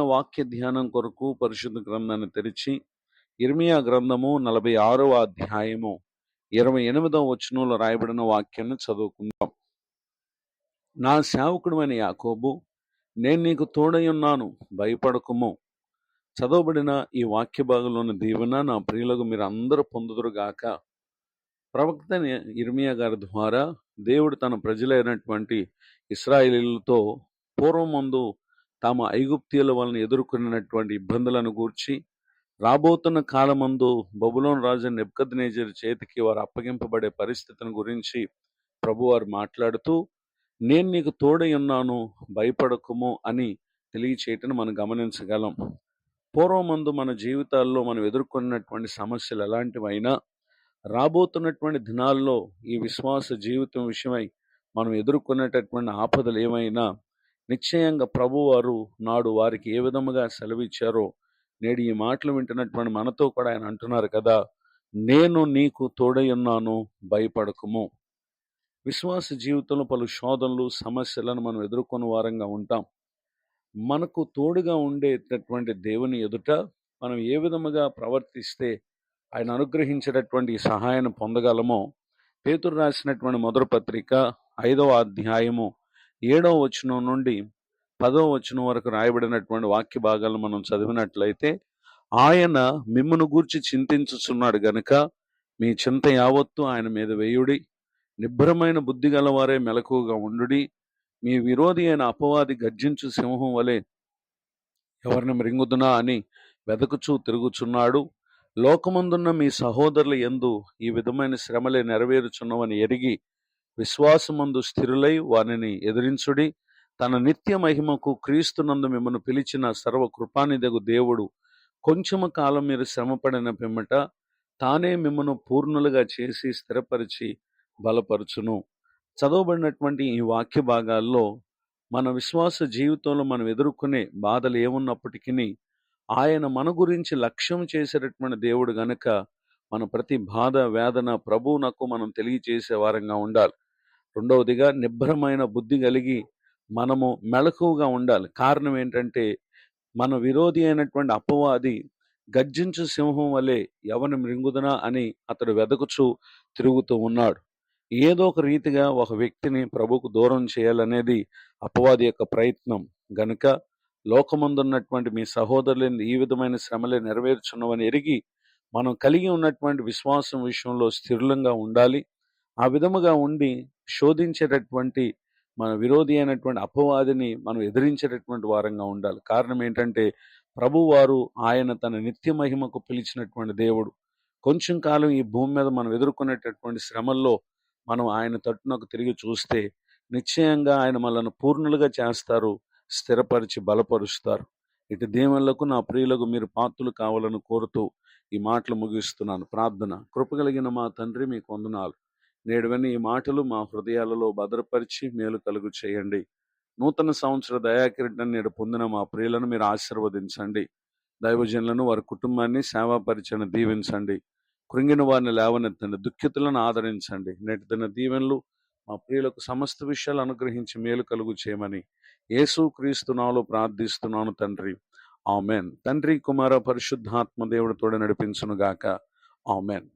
వాక్య ధ్యానం కొరకు పరిశుద్ధ గ్రంథాన్ని తెరిచి యిర్మీయా గ్రంథము 46వ అధ్యాయము 28వ వచనంలో రాయబడిన వాక్యాన్ని చదువుకుందాం. నా సేవకుడైన యాకోబు, నేను నీకు తోడై ఉన్నాను, భయపడకుము. చదవబడిన ఈ వాక్య భాగంలోని దీవెన నా ప్రియులకు మీరు అందరూ పొందుదురుగాక. ప్రవక్త యిర్మీయా గారి ద్వారా దేవుడు తన ప్రజలైనటువంటి ఇశ్రాయేలీయులతో పూర్వమందు తాము ఐగుప్తీయుల వలన ఎదుర్కొన్నటువంటి ఇబ్బందులను గూర్చి, రాబోతున్న కాలమందు బబులోను రాజు నెబుకద్నెజరు చేతికి వారు అప్పగింపబడే పరిస్థితిని గురించి ప్రభువారు మాట్లాడుతూ, నేను నీకు తోడై ఉన్నాను, భయపడకుము అని తెలియచేయటం మనం గమనించగలం. పూర్వమందు మన జీవితాల్లో మనం ఎదుర్కొన్నటువంటి సమస్యలు ఎలాంటివైనా, రాబోతున్నటువంటి దినాల్లో ఈ విశ్వాస జీవితం విషయమై మనం ఎదుర్కొనేటటువంటి ఆపదలు ఏమైనా నిశ్చయంగా ప్రభువారు నాడు వారికి ఏ విధముగా సెలవిచ్చారో నేడు ఈ మాటలు వింటున్నటువంటి మనతో కూడా ఆయన అంటున్నారు కదా, నేను నీకు తోడై ఉన్నాను, భయపడకుము. విశ్వాస జీవితంలో పలు శోధనలు, సమస్యలను మనం ఎదుర్కొనే వారంగా ఉంటాం. మనకు తోడుగా ఉండేటటువంటి దేవుని ఎదుట మనం ఏ విధముగా ప్రవర్తిస్తే ఆయన అనుగ్రహించేటటువంటి సహాయాన్ని పొందగలమో పేతురు రాసినటువంటి మొదటి పత్రిక 5వ అధ్యాయము 7వ వచనం నుండి 10వ వచనం వరకు రాయబడినటువంటి వాక్య భాగాలను మనం చదివినట్లయితే, ఆయన మిమ్మును గూర్చి చింతించుచున్నాడు గనుక మీ చింత యావత్తు ఆయన మీద వేయుడి. నిబ్బరమైన బుద్ధి గలవారే మెలకువగా ఉండుడి. మీ విరోధి అయిన అపవాది గర్జించు సింహం వలె ఎవరిని మృంగుదునా అని వెదకుచూ తిరుగుచున్నాడు. లోకమందున్న మీ సహోదరుల యందు ఈ విధమైన శ్రమలే నెరవేరుచున్నవని ఎరిగి విశ్వాసమందు స్థిరులై వారిని ఎదిరించుడి. తన నిత్య మహిమకు క్రీస్తునందు మిమ్మల్ని పిలిచిన సర్వ కృపానిధగు దేవుడు కొంచెము కాలం మీరు శ్రమపడిన పిమ్మట తానే మిమ్మల్ని పూర్ణులుగా చేసి స్థిరపరిచి బలపరచును. చదవబడినటువంటి ఈ వాక్య భాగాల్లో మన విశ్వాస జీవితంలో మనం ఎదుర్కొనే బాధలు ఏమున్నప్పటికీ ఆయన మన గురించి లక్ష్యం చేసేటటువంటి దేవుడు గనుక మన ప్రతి బాధ, వేదన ప్రభువునకు మనం తెలియచేసే వారంగా ఉండాలి. రెండవదిగా, నిబ్బరమైన బుద్ధి కలిగి మనము మెలకువగా ఉండాలి. కారణం ఏంటంటే, మన విరోధి అయినటువంటి అపవాది గర్జించు సింహం వలె ఎవరిని మృంగుదనా అని అతడు వెదకుచూ తిరుగుతూ ఉన్నాడు. ఏదో ఒక రీతిగా ఒక వ్యక్తిని ప్రభుకు దూరం చేయాలనేది అపవాది యొక్క ప్రయత్నం గనుక, లోకమందున్నటువంటి మీ సహోదరులను ఈ విధమైన శ్రమలే నెరవేర్చున్నవని ఎరిగి మనం కలిగి ఉన్నటువంటి విశ్వాసం విషయంలో స్థిరంగా ఉండాలి. ఆ విధముగా ఉండి శోధించేటటువంటి మన విరోధి అయినటువంటి అపవాదిని మనం ఎదిరించేటటువంటి వారంగా ఉండాలి. కారణం ఏంటంటే, ప్రభువారు ఆయన తన నిత్య మహిమకు పిలిచినటువంటి దేవుడు. కొంచెం కాలం ఈ భూమి మీద మనం ఎదుర్కొనేటటువంటి శ్రమల్లో మనం ఆయన తట్టునకు తిరిగి చూస్తే నిశ్చయంగా ఆయన మనల్ని పూర్ణులుగా చేస్తారు, స్థిరపరిచి బలపరుస్తారు. ఇటు దీవెనలకు నా ప్రియులకు మీరు పాత్రులు కావాలని కోరుతూ ఈ మాటలు ముగిస్తున్నాను. ప్రార్థన. కృపగలిగిన మా తండ్రి, మీకు వందనాలు. నేడువని ఈ మాటలు మా హృదయాలలో భద్రపరిచి మేలు కలుగు చేయండి. నూతన సంవత్సర దయాకిరీటాన్ని నేడు పొందిన మా ప్రియులను మీరు ఆశీర్వదించండి. దైవజనులను, వారి కుటుంబాన్ని, సేవా పరిచయను దీవించండి. కృంగిన వారిని లేవనెత్తండి. దుఃఖితులను ఆదరించండి. నేటి దిన దీవెనలు మా ప్రియులకు సమస్త విషయాలు అనుగ్రహించి మేలు కలుగు చేయమని యేసు క్రీస్తు నామములో ప్రార్థిస్తున్నాను తండ్రి. ఆమెన్. తండ్రి, కుమార, పరిశుద్ధాత్మ దేవుడు తోడు నడిపించును గాక. ఆమెన్.